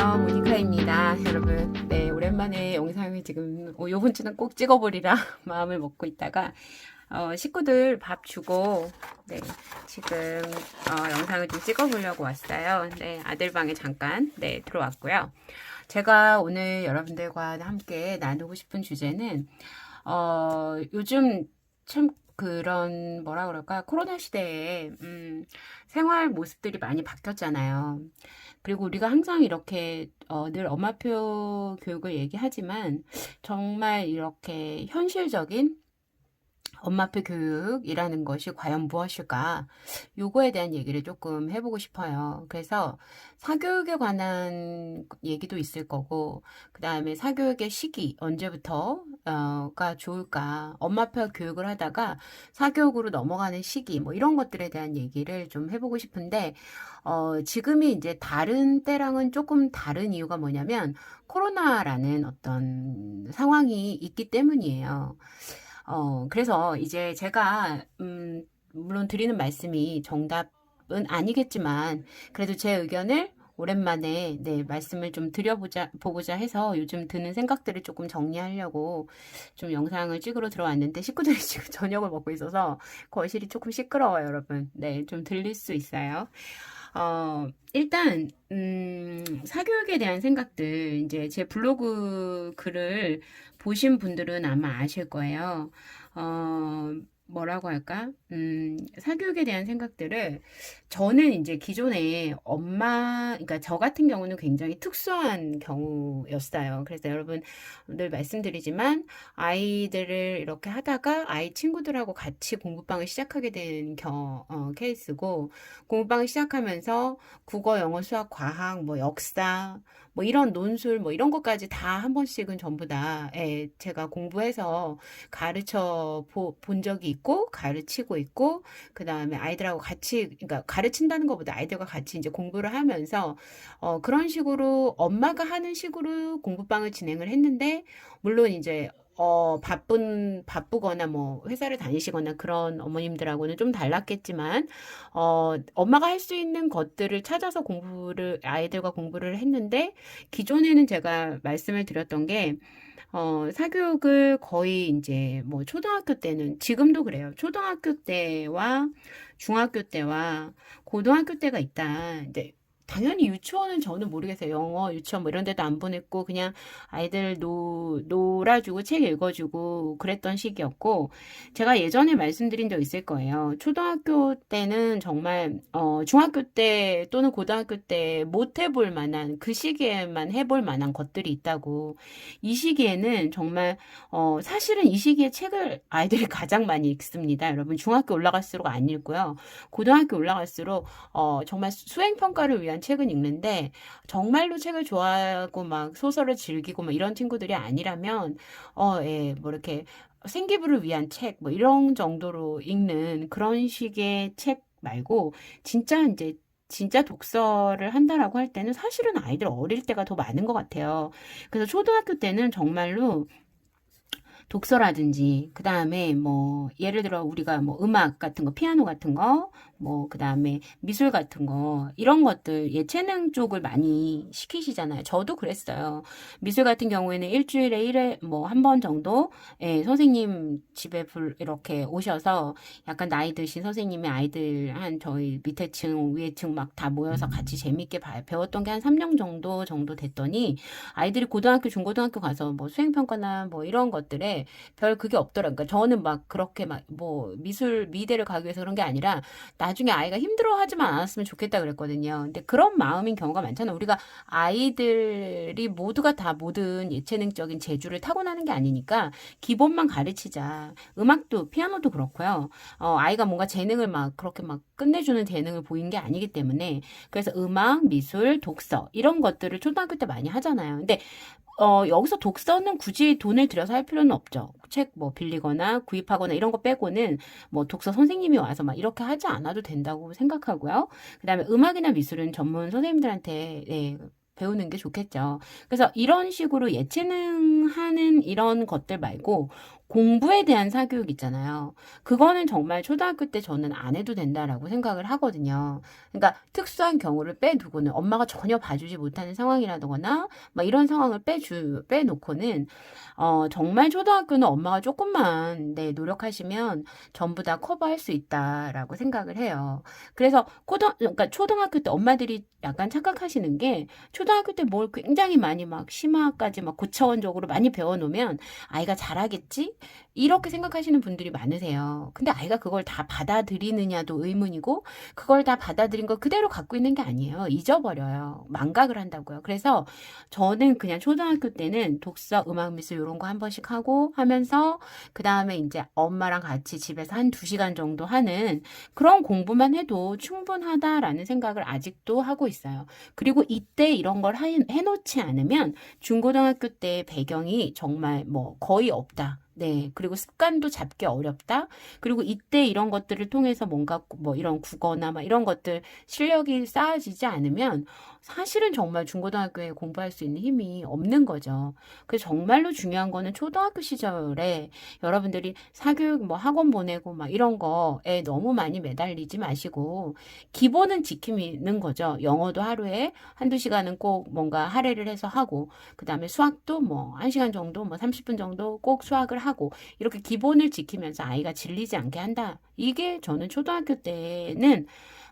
안녕하세요. 모니카입니다. 여러분, 네, 오랜만에 영상을 지금, 요번 주는 꼭 찍어보리라 마음을 먹고 있다가, 식구들 밥 주고, 네, 지금, 영상을 좀 찍어보려고 왔어요. 네, 아들 방에 잠깐, 네, 들어왔고요. 제가 오늘 여러분들과 함께 나누고 싶은 주제는, 요즘 참 그런, 뭐라 그럴까, 코로나 시대에, 생활 모습들이 많이 바뀌었잖아요. 그리고 우리가 항상 이렇게 늘 엄마표 교육을 얘기하지만 정말 이렇게 현실적인 엄마표 교육이라는 것이 과연 무엇일까? 요거에 대한 얘기를 조금 해보고 싶어요. 그래서 사교육에 관한 얘기도 있을 거고, 그 다음에 사교육의 시기, 언제부터가 좋을까? 엄마표 교육을 하다가 사교육으로 넘어가는 시기, 뭐 이런 것들에 대한 얘기를 좀 해보고 싶은데, 지금이 이제 다른 때랑은 조금 다른 이유가 뭐냐면, 코로나라는 어떤 상황이 있기 때문이에요. 그래서 이제 제가, 물론 드리는 말씀이 정답은 아니겠지만, 그래도 제 의견을 오랜만에, 네, 말씀을 좀 보고자 해서 요즘 드는 생각들을 조금 정리하려고 좀 영상을 찍으러 들어왔는데, 식구들이 지금 저녁을 먹고 있어서 거실이 조금 시끄러워요, 여러분. 네, 좀 들릴 수 있어요. 일단, 사교육에 대한 생각들, 이제 제 블로그 글을 보신 분들은 아마 아실 거예요. 뭐라고 할까? 사교육에 대한 생각들을 저는 이제 기존에 그러니까 저 같은 경우는 굉장히 특수한 경우였어요. 그래서 여러분 늘 말씀드리지만 아이들을 이렇게 하다가 아이 친구들하고 같이 공부방을 시작하게 된 케이스고 공부방을 시작하면서 국어, 영어, 수학, 과학, 뭐 역사, 뭐 이런 논술, 뭐 이런 것까지 다 한 번씩은 전부 다 제가 공부해서 본 적이 있고 가르치고 있고 그 다음에 아이들하고 같이 그러니까 가르친다는 것보다 아이들과 같이 이제 공부를 하면서 그런 식으로 엄마가 하는 식으로 공부방을 진행을 했는데 물론 이제 바쁘거나 뭐 회사를 다니시거나 그런 어머님들하고는 좀 달랐겠지만, 엄마가 할 수 있는 것들을 찾아서 아이들과 공부를 했는데, 기존에는 제가 말씀을 드렸던 게, 사교육을 거의 이제 뭐 초등학교 때는, 지금도 그래요. 초등학교 때와 중학교 때와 고등학교 때가 있다. 이제 당연히 유치원은 저는 모르겠어요. 영어, 유치원 뭐 이런 데도 안 보냈고, 그냥 아이들 놀아주고 책 읽어주고 그랬던 시기였고, 제가 예전에 말씀드린 적 있을 거예요. 초등학교 때는 정말, 중학교 때 또는 고등학교 때 못 해볼 만한, 그 시기에만 해볼 만한 것들이 있다고. 이 시기에는 정말, 사실은 이 시기에 책을 아이들이 가장 많이 읽습니다. 여러분, 중학교 올라갈수록 안 읽고요. 고등학교 올라갈수록, 정말 수행평가를 위한 책은 읽는데 정말로 책을 좋아하고 막 소설을 즐기고 막 이런 친구들이 아니라면 예, 뭐 이렇게 생기부를 위한 책 뭐 이런 정도로 읽는 그런 식의 책 말고 진짜 독서를 한다라고 할 때는 사실은 아이들 어릴 때가 더 많은 것 같아요. 그래서 초등학교 때는 정말로 독서라든지, 그 다음에 뭐, 예를 들어 우리가 뭐 음악 같은 거, 피아노 같은 거, 뭐, 그 다음에 미술 같은 거, 이런 것들, 예체능 쪽을 많이 시키시잖아요. 저도 그랬어요. 미술 같은 경우에는 일주일에 뭐, 한 번 정도, 선생님 집에 이렇게 오셔서 약간 나이 드신 선생님의 아이들 저희 밑에 층, 위에 층 막 다 모여서 같이 재밌게 배웠던 게 한 3년 정도 됐더니 아이들이 고등학교, 중고등학교 가서 뭐 수행평가나 뭐 이런 것들에 별 그게 없더라고요. 그러니까 저는 막 그렇게 막 뭐 미대를 가기 위해서 그런 게 아니라 나중에 아이가 힘들어하지만 않았으면 좋겠다 그랬거든요. 근데 그런 마음인 경우가 많잖아요. 우리가 아이들이 모두가 다 모든 예체능적인 재주를 타고나는 게 아니니까 기본만 가르치자. 음악도 피아노도 그렇고요. 아이가 뭔가 재능을 막 그렇게 막 끝내주는 재능을 보인 게 아니기 때문에 그래서 음악, 미술, 독서 이런 것들을 초등학교 때 많이 하잖아요. 근데 여기서 독서는 굳이 돈을 들여서 할 필요는 없죠. 책 뭐 빌리거나 구입하거나 이런 거 빼고는 뭐 독서 선생님이 와서 막 이렇게 하지 않아도 된다고 생각하고요. 그다음에 음악이나 미술은 전문 선생님들한테 배우는 게 좋겠죠. 그래서 이런 식으로 예체능 하는 이런 것들 말고 공부에 대한 사교육 있잖아요. 그거는 정말 초등학교 때 저는 안 해도 된다라고 생각을 하거든요. 그러니까 특수한 경우를 빼두고는 엄마가 전혀 봐주지 못하는 상황이라거나 막 이런 상황을 빼놓고는 정말 초등학교는 엄마가 조금만 네, 노력하시면 전부 다 커버할 수 있다라고 생각을 해요. 그래서 그러니까 초등학교 때 엄마들이 약간 착각하시는 게 초등학교 때 뭘 굉장히 많이 막 심화까지 막 고차원적으로 많이 배워놓으면 아이가 잘하겠지? 이렇게 생각하시는 분들이 많으세요. 근데 아이가 그걸 다 받아들이느냐도 의문이고 그걸 다 받아들인 걸 그대로 갖고 있는 게 아니에요. 잊어버려요. 망각을 한다고요. 그래서 저는 그냥 초등학교 때는 독서, 음악, 미술 이런 거 한 번씩 하고 하면서 그 다음에 이제 엄마랑 같이 집에서 한 2시간 정도 하는 그런 공부만 해도 충분하다라는 생각을 아직도 하고 있어요. 그리고 이때 이런 걸 해놓지 않으면 중고등학교 때 배경이 정말 뭐 거의 없다. 네. 그리고 습관도 잡기 어렵다. 그리고 이때 이런 것들을 통해서 뭔가 뭐 이런 국어나 막 이런 것들 실력이 쌓아지지 않으면 사실은 정말 중고등학교에 공부할 수 있는 힘이 없는 거죠. 그래서 정말로 중요한 거는 초등학교 시절에 여러분들이 사교육 뭐 학원 보내고 막 이런 거에 너무 많이 매달리지 마시고 기본은 지키는 거죠. 영어도 하루에 한두 시간은 꼭 뭔가 할애를 해서 하고 그다음에 수학도 뭐 1시간 정도 뭐 30분 정도 꼭 수학을 하고 이렇게 기본을 지키면서 아이가 질리지 않게 한다. 이게 저는 초등학교 때는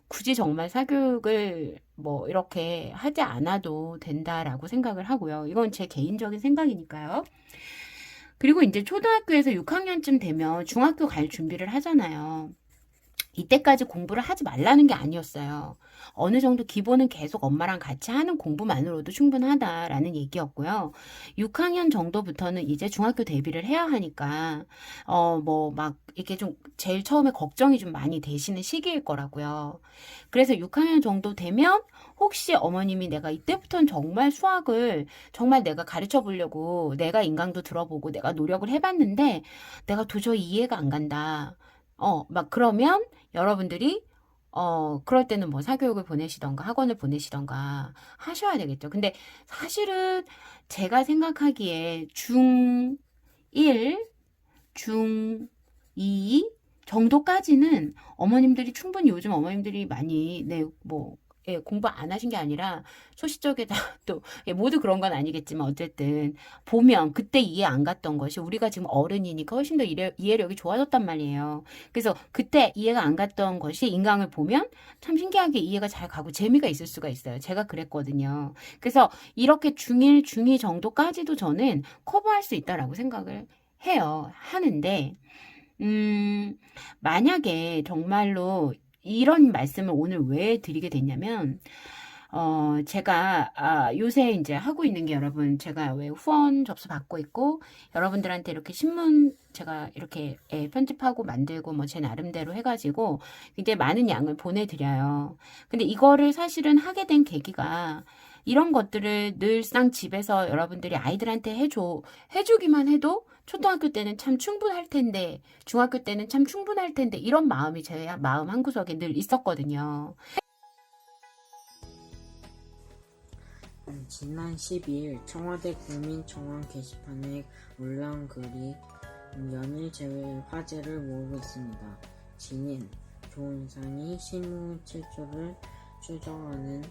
굳이 정말 사교육을 뭐 이렇게 하지 않아도 된다라고 생각을 하고요. 이건 제 개인적인 생각이니까요. 그리고 이제 초등학교에서 6학년쯤 되면 중학교 갈 준비를 하잖아요. 이때까지 공부를 하지 말라는 게 아니었어요. 어느 정도 기본은 계속 엄마랑 같이 하는 공부만으로도 충분하다라는 얘기였고요. 6학년 정도부터는 이제 중학교 대비를 해야 하니까, 뭐, 막, 이렇게 좀, 제일 처음에 걱정이 좀 많이 되시는 시기일 거라고요. 그래서 6학년 정도 되면, 혹시 어머님이 내가 이때부터는 정말 수학을 정말 내가 가르쳐 보려고 내가 인강도 들어보고 내가 노력을 해봤는데, 내가 도저히 이해가 안 간다. 막 그러면 여러분들이 그럴 때는 뭐 사교육을 보내시던가 학원을 보내시던가 하셔야 되겠죠. 근데 사실은 제가 생각하기에 중1, 중2 정도까지는 어머님들이 충분히 요즘 어머님들이 많이 네, 뭐 예, 공부 안 하신 게 아니라 소시적에다 또 예, 모두 그런 건 아니겠지만 어쨌든 보면 그때 이해 안 갔던 것이 우리가 지금 어른이니까 훨씬 더 이해력이 좋아졌단 말이에요. 그래서 그때 이해가 안 갔던 것이 인강을 보면 참 신기하게 이해가 잘 가고 재미가 있을 수가 있어요. 제가 그랬거든요. 그래서 이렇게 중1, 중2 정도까지도 저는 커버할 수 있다라고 생각을 해요. 하는데 만약에 정말로 이런 말씀을 오늘 왜 드리게 됐냐면, 제가, 요새 이제 하고 있는 게 여러분, 제가 왜 후원 접수 받고 있고, 여러분들한테 이렇게 신문, 제가 이렇게 편집하고 만들고 뭐 제 나름대로 해가지고, 굉장히 많은 양을 보내드려요. 근데 이거를 사실은 하게 된 계기가, 이런 것들을 늘상 집에서 여러분들이 아이들한테 해주기만 해도 초등학교 때는 참 충분할 텐데, 중학교 때는 참 충분할 텐데, 이런 마음이 제 마음 한구석에 늘 있었거든요. 지난 12일 청와대 국민청원 게시판에 올라온 글이 연일 제외 화제를 모으고 있습니다. 진인, 조은상이 신문 7조를 추정하는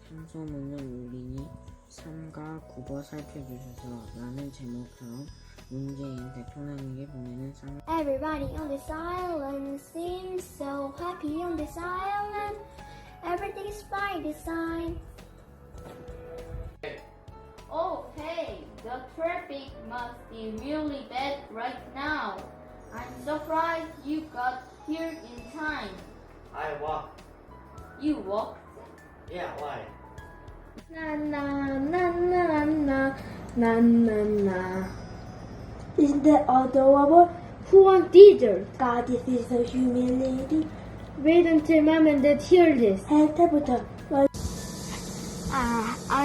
상소문을 올리니 삼가 굽어 살펴주셔서 라는 제목처럼 문재인 대통령에게 보내는 상 Everybody on this island seems so happy on this island. Everything is by design. Oh, hey, the traffic must be really bad right now. I'm surprised you got here in time. I walk. You walked? Yeah, why? Na na na na na na na na. Isn't that adorable? Who wants dessert? God, this is so humiliating. Wait until mom and dad hear this. I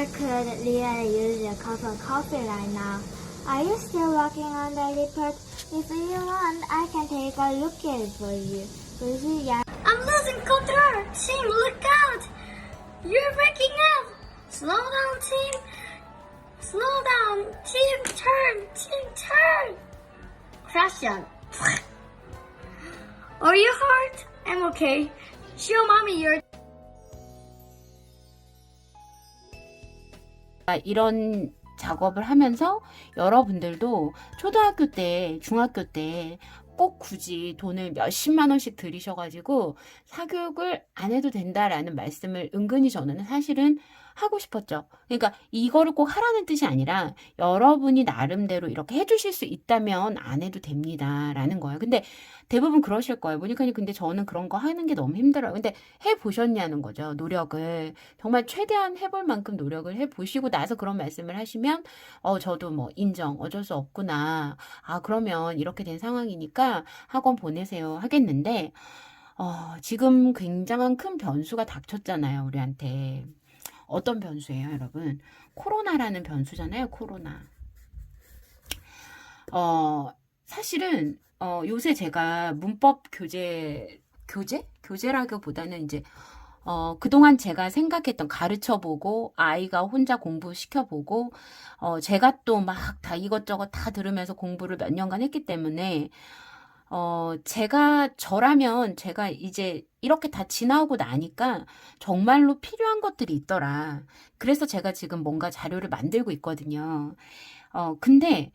could really use a cup of coffee right now. Are you still working on the report? If you want, I can take a look at it for you. I'm losing control! Team, look out! You're breaking up! Slow down, team! Slow down! Team, turn! Team, turn! depression. Are you hurt? I'm okay. Show mommy your 이런 작업을 하면서 여러분들도 초등학교 때, 중학교 때 꼭 굳이 돈을 몇십만 원씩 들이셔가지고 사교육을 안 해도 된다라는 말씀을 은근히 저는 사실은 하고 싶었죠. 그러니까 이거를 꼭 하라는 뜻이 아니라 여러분이 나름대로 이렇게 해주실 수 있다면 안 해도 됩니다라는 거예요. 근데 대부분 그러실 거예요. 보니까 근데 저는 그런 거 하는 게 너무 힘들어요. 근데 해보셨냐는 거죠. 노력을. 정말 최대한 해볼 만큼 노력을 해보시고 나서 그런 말씀을 하시면 저도 뭐 인정. 어쩔 수 없구나. 아, 그러면 이렇게 된 상황이니까 학원 보내세요 하겠는데 지금 굉장한 큰 변수가 닥쳤잖아요. 우리한테. 어떤 변수예요, 여러분? 코로나라는 변수잖아요, 코로나. 사실은, 요새 제가 문법 교재라기보다는 이제, 그동안 제가 생각했던 가르쳐보고, 아이가 혼자 공부시켜보고, 제가 또 막 다 이것저것 다 들으면서 공부를 몇 년간 했기 때문에, 저라면 제가 이제 이렇게 다 지나오고 나니까 정말로 필요한 것들이 있더라. 그래서 제가 지금 뭔가 자료를 만들고 있거든요. 근데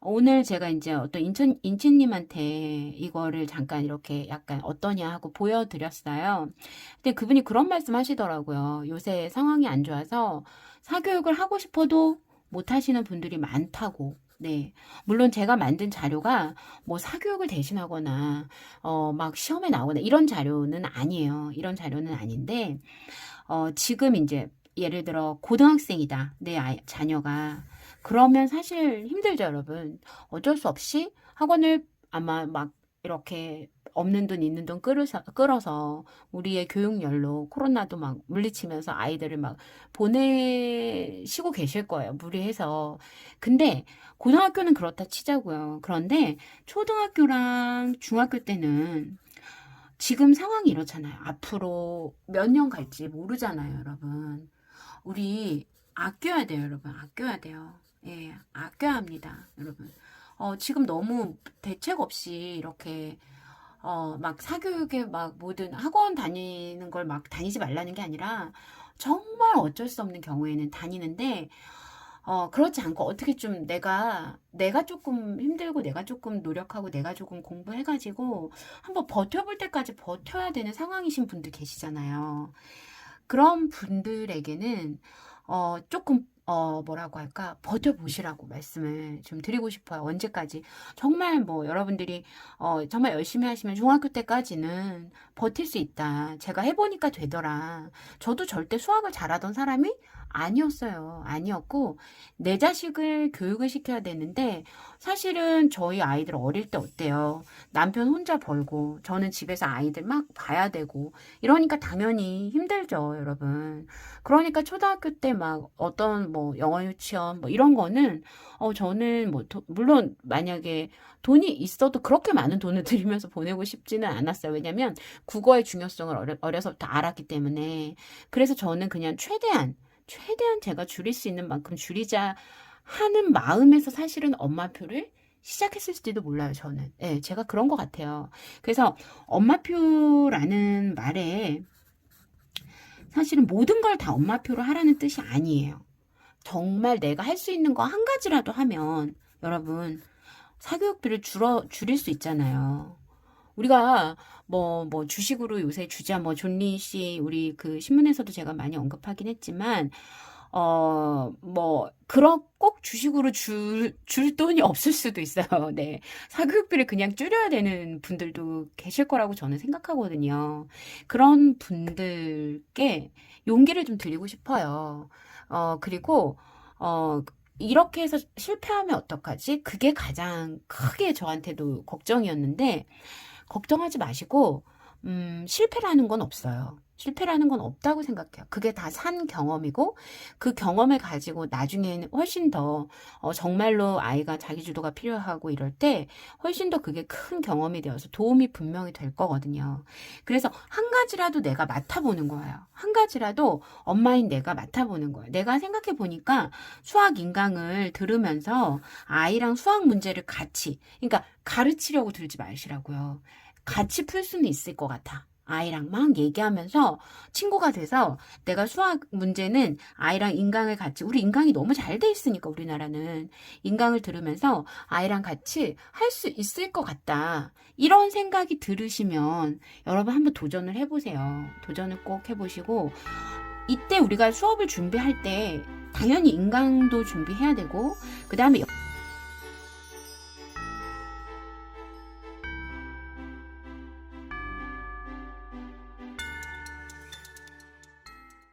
오늘 제가 이제 어떤 인치님한테 이거를 잠깐 이렇게 약간 어떠냐 하고 보여드렸어요. 근데 그분이 그런 말씀 하시더라고요. 요새 상황이 안 좋아서 사교육을 하고 싶어도 못 하시는 분들이 많다고. 네. 물론 제가 만든 자료가 뭐 사교육을 대신하거나, 막 시험에 나오거나 이런 자료는 아니에요. 이런 자료는 아닌데, 지금 이제 예를 들어 고등학생이다. 내 자녀가. 그러면 사실 힘들죠, 여러분. 어쩔 수 없이 학원을 아마 막 이렇게 없는 돈 있는 돈 끌어서 우리의 교육열로 코로나도 막 물리치면서 아이들을 막 보내시고 계실 거예요. 무리해서. 근데 고등학교는 그렇다 치자고요. 그런데 초등학교랑 중학교 때는 지금 상황이 이렇잖아요. 앞으로 몇 년 갈지 모르잖아요, 여러분. 우리 아껴야 돼요, 여러분. 아껴야 돼요. 예, 아껴야 합니다, 여러분. 지금 너무 대책 없이 이렇게 막 사교육에 막 모든 학원 다니는 걸 막 다니지 말라는 게 아니라 정말 어쩔 수 없는 경우에는 다니는데 그렇지 않고 어떻게 좀 내가 조금 힘들고 내가 조금 노력하고 내가 조금 공부해가지고 한번 버텨볼 때까지 버텨야 되는 상황이신 분들 계시잖아요. 그런 분들에게는 조금 뭐라고 할까 버텨보시라고 말씀을 좀 드리고 싶어요. 언제까지 정말 뭐 여러분들이 정말 열심히 하시면 중학교 때까지는 버틸 수 있다. 제가 해보니까 되더라. 저도 절대 수학을 잘하던 사람이 아니었어요. 아니었고 내 자식을 교육을 시켜야 되는데 사실은 저희 아이들 어릴 때 어때요? 남편 혼자 벌고 저는 집에서 아이들 막 봐야 되고 이러니까 당연히 힘들죠, 여러분. 그러니까 초등학교 때 막 어떤 뭐 영어 유치원 뭐 이런 거는 저는 뭐 물론 만약에 돈이 있어도 그렇게 많은 돈을 들이면서 보내고 싶지는 않았어요. 왜냐면 국어의 중요성을 어려서부터 알았기 때문에. 그래서 저는 그냥 최대한 제가 줄일 수 있는 만큼 줄이자 하는 마음에서 사실은 엄마표를 시작했을지도 몰라요, 저는. 예, 제가 그런 것 같아요. 그래서 엄마표라는 말에 사실은 모든 걸 다 엄마표로 하라는 뜻이 아니에요. 정말 내가 할 수 있는 거 한 가지라도 하면 여러분 사교육비를 줄일 수 있잖아요. 우리가 뭐 주식으로 요새 주자 뭐 존리 씨 우리 그 신문에서도 제가 많이 언급하긴 했지만 꼭 주식으로 줄 돈이 없을 수도 있어요. 네. 사교육비를 그냥 줄여야 되는 분들도 계실 거라고 저는 생각하거든요. 그런 분들께 용기를 좀 드리고 싶어요. 그리고, 이렇게 해서 실패하면 어떡하지? 그게 가장 크게 저한테도 걱정이었는데, 걱정하지 마시고, 실패라는 건 없어요. 실패라는 건 없다고 생각해요. 그게 다 산 경험이고 그 경험을 가지고 나중에는 훨씬 더 정말로 아이가 자기주도가 필요하고 이럴 때 훨씬 더 그게 큰 경험이 되어서 도움이 분명히 될 거거든요. 그래서 한 가지라도 내가 맡아보는 거예요. 한 가지라도 엄마인 내가 맡아보는 거예요. 내가 생각해 보니까 수학 인강을 들으면서 아이랑 수학 문제를 같이, 그러니까 가르치려고 들지 마시라고요. 같이 풀 수는 있을 것 같아. 아이랑 막 얘기하면서 친구가 돼서 내가 수학 문제는 아이랑 인강을 같이, 우리 인강이 너무 잘 돼 있으니까 우리나라는 인강을 들으면서 아이랑 같이 할 수 있을 것 같다. 이런 생각이 들으시면 여러분 한번 도전을 해보세요. 도전을 꼭 해보시고 이때 우리가 수업을 준비할 때 당연히 인강도 준비해야 되고 그 다음에